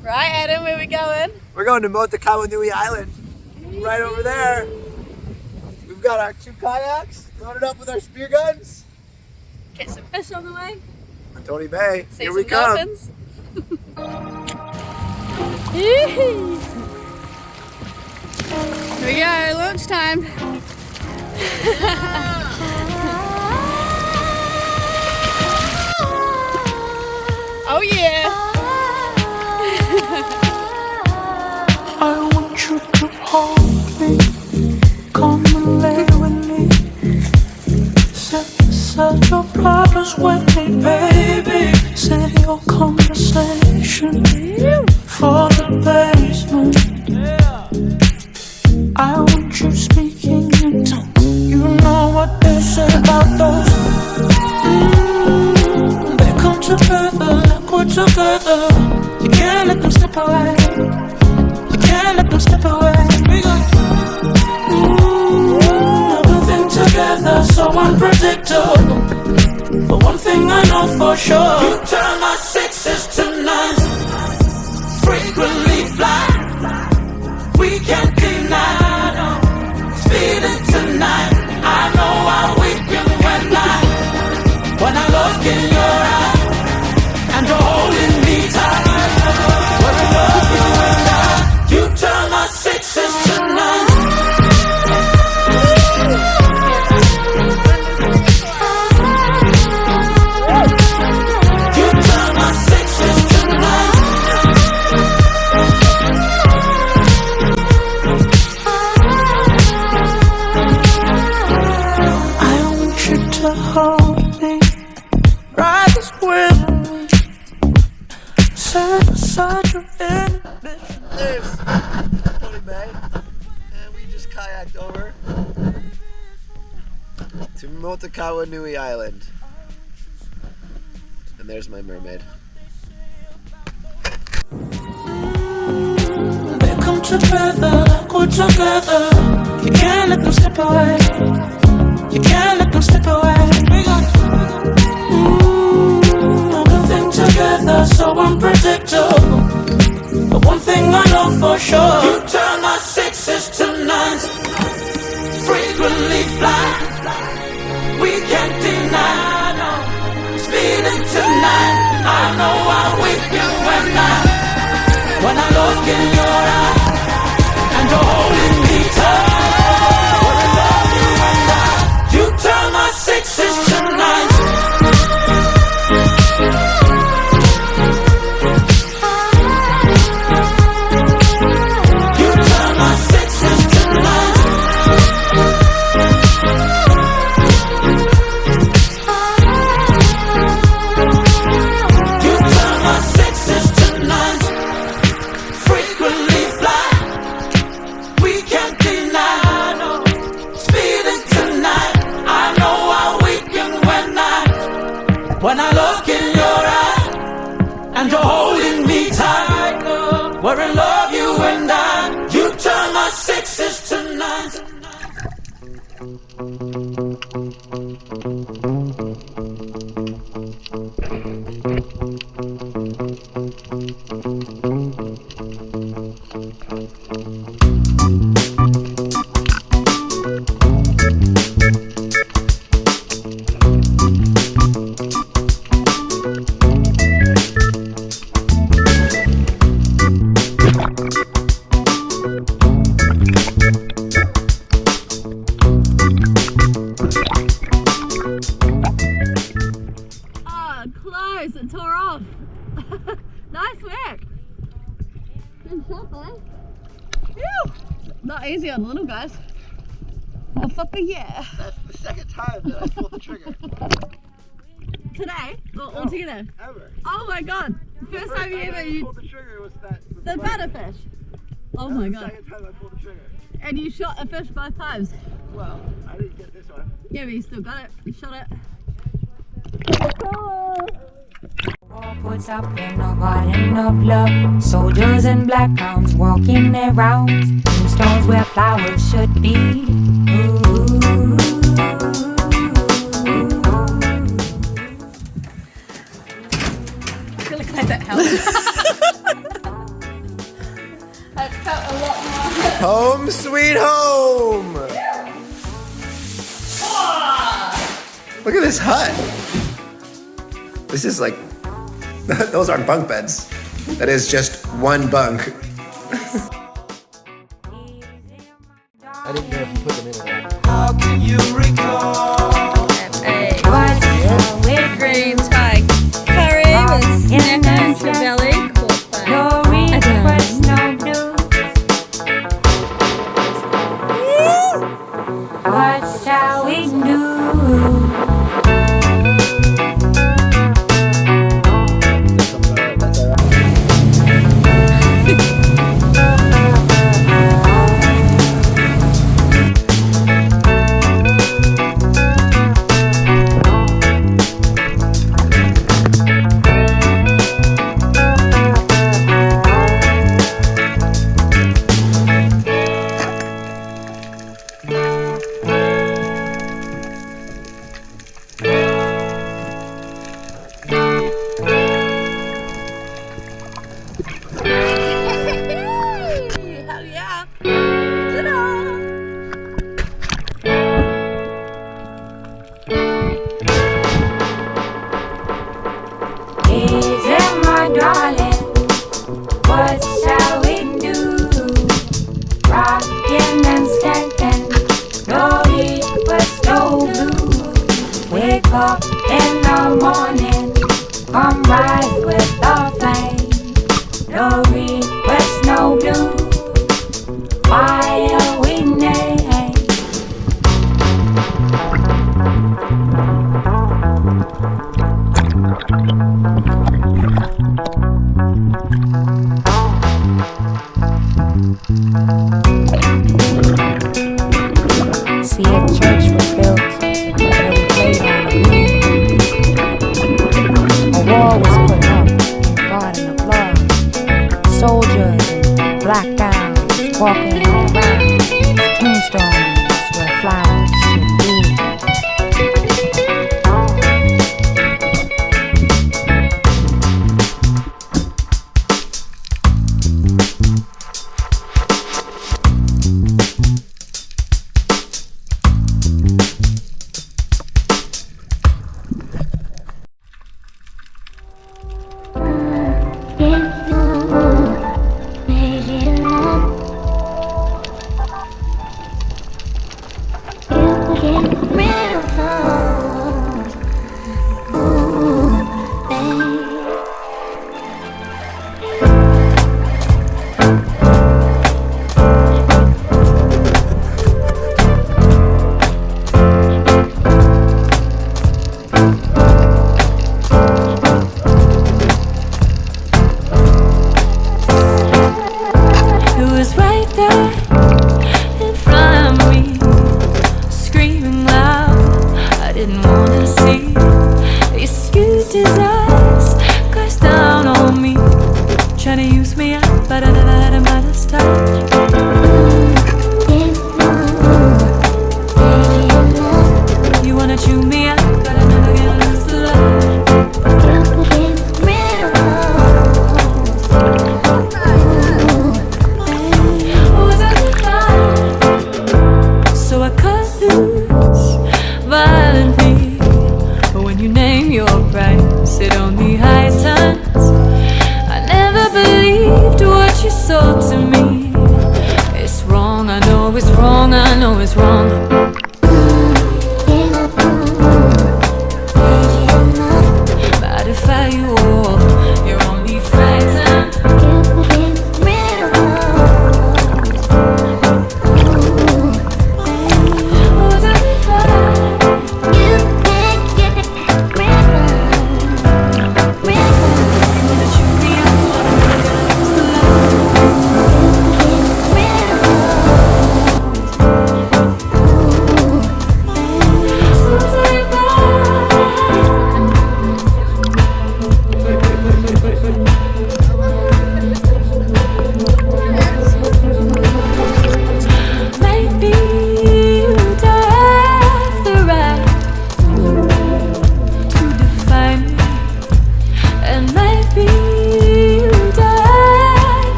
Right, Adam, where we going? We're going to Kayaking Island. Right over there. We've got our 2 kayaks loaded up with our spear guns. Get some fish on the way. On Tony Bay. See Here some we come. dolphins. Here we go, lunchtime. Oh yeah. I want you to hold me, come and lay with me. Set aside your problems with me, baby. Save your conversation for the basement. I want you speaking in tongues. You know what they say about those. They come together like we're together. You can't let them slip away. Can't let them slip away. We got everything together, so unpredictable. But one thing I know for sure, you turn my 6s to 9s. Frequently fly. We can't deny, no. Feeling tonight. I know I weaken when I look in your eyes, and you're holding me tight. We're in love, you and I. You turn my 6s to 9s. You turn my 6s to 9s. I want you to hold me, ride this with me, set aside your inhibition. There's Tony Bay. And we just kayaked over to Kayaking Island. And there's my mermaid. They come together like we're together. You can't let them slip away. You can't let them slip away. We got everything together, so unpredictable. But one thing I know for sure, you turn my 6s to 9s. Frequently fly. We can't deny, no. Speeding tonight. I know I weaken when I look in your eyes, and you're holding me tight. We're in love, you and I. You turn my 6s to 9s. You turn my 6s to 9s. You turn my 6s to 9s. Frequently fly. We can't deny, no. Speeding tonight. I know I weaken when I look in your eye, and you're holding me tight. We're in love, you and I. You turn my 6s to 9s. Oh, close, it tore off. Nice work. Good shot, boy. Phew. Not easy on the little guys. Oh, fucker, yeah. That's the second time that I pulled the trigger. Today? Or altogether? Ever. Oh my god. First time you ever pulled the trigger was that. the butterfish. Oh my The god. second time I pulled the trigger. And you shot a fish both times. Well, I didn't get this one. Yeah, but you still got it. You shot it. War puts up in a garden of love. Soldiers and black crowns walking their rounds. Tombstones where flowers should be. Ooh. I feel like that helps. Home sweet home. Look at this hut. This is like, those aren't bunk beds. That is just one bunk. I didn't know if you put them in there. How can you recall? A green Thai curry with snack and Cavelli. No request, no news. What shall we do? Hell yeah! Ta-da! Easy, my darling, what shall we do? Rockin' and skankin', no request, no blue. Wake up in the morning, come rise with the flame. No request, no blue. Fire we name. See, a church was built and we played on a green. A wall was put up in the garden of love. Soldiers in black gowns walking around. Tombstones where flowers should be.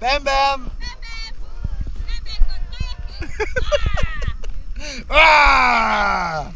Bam Bam! Ah!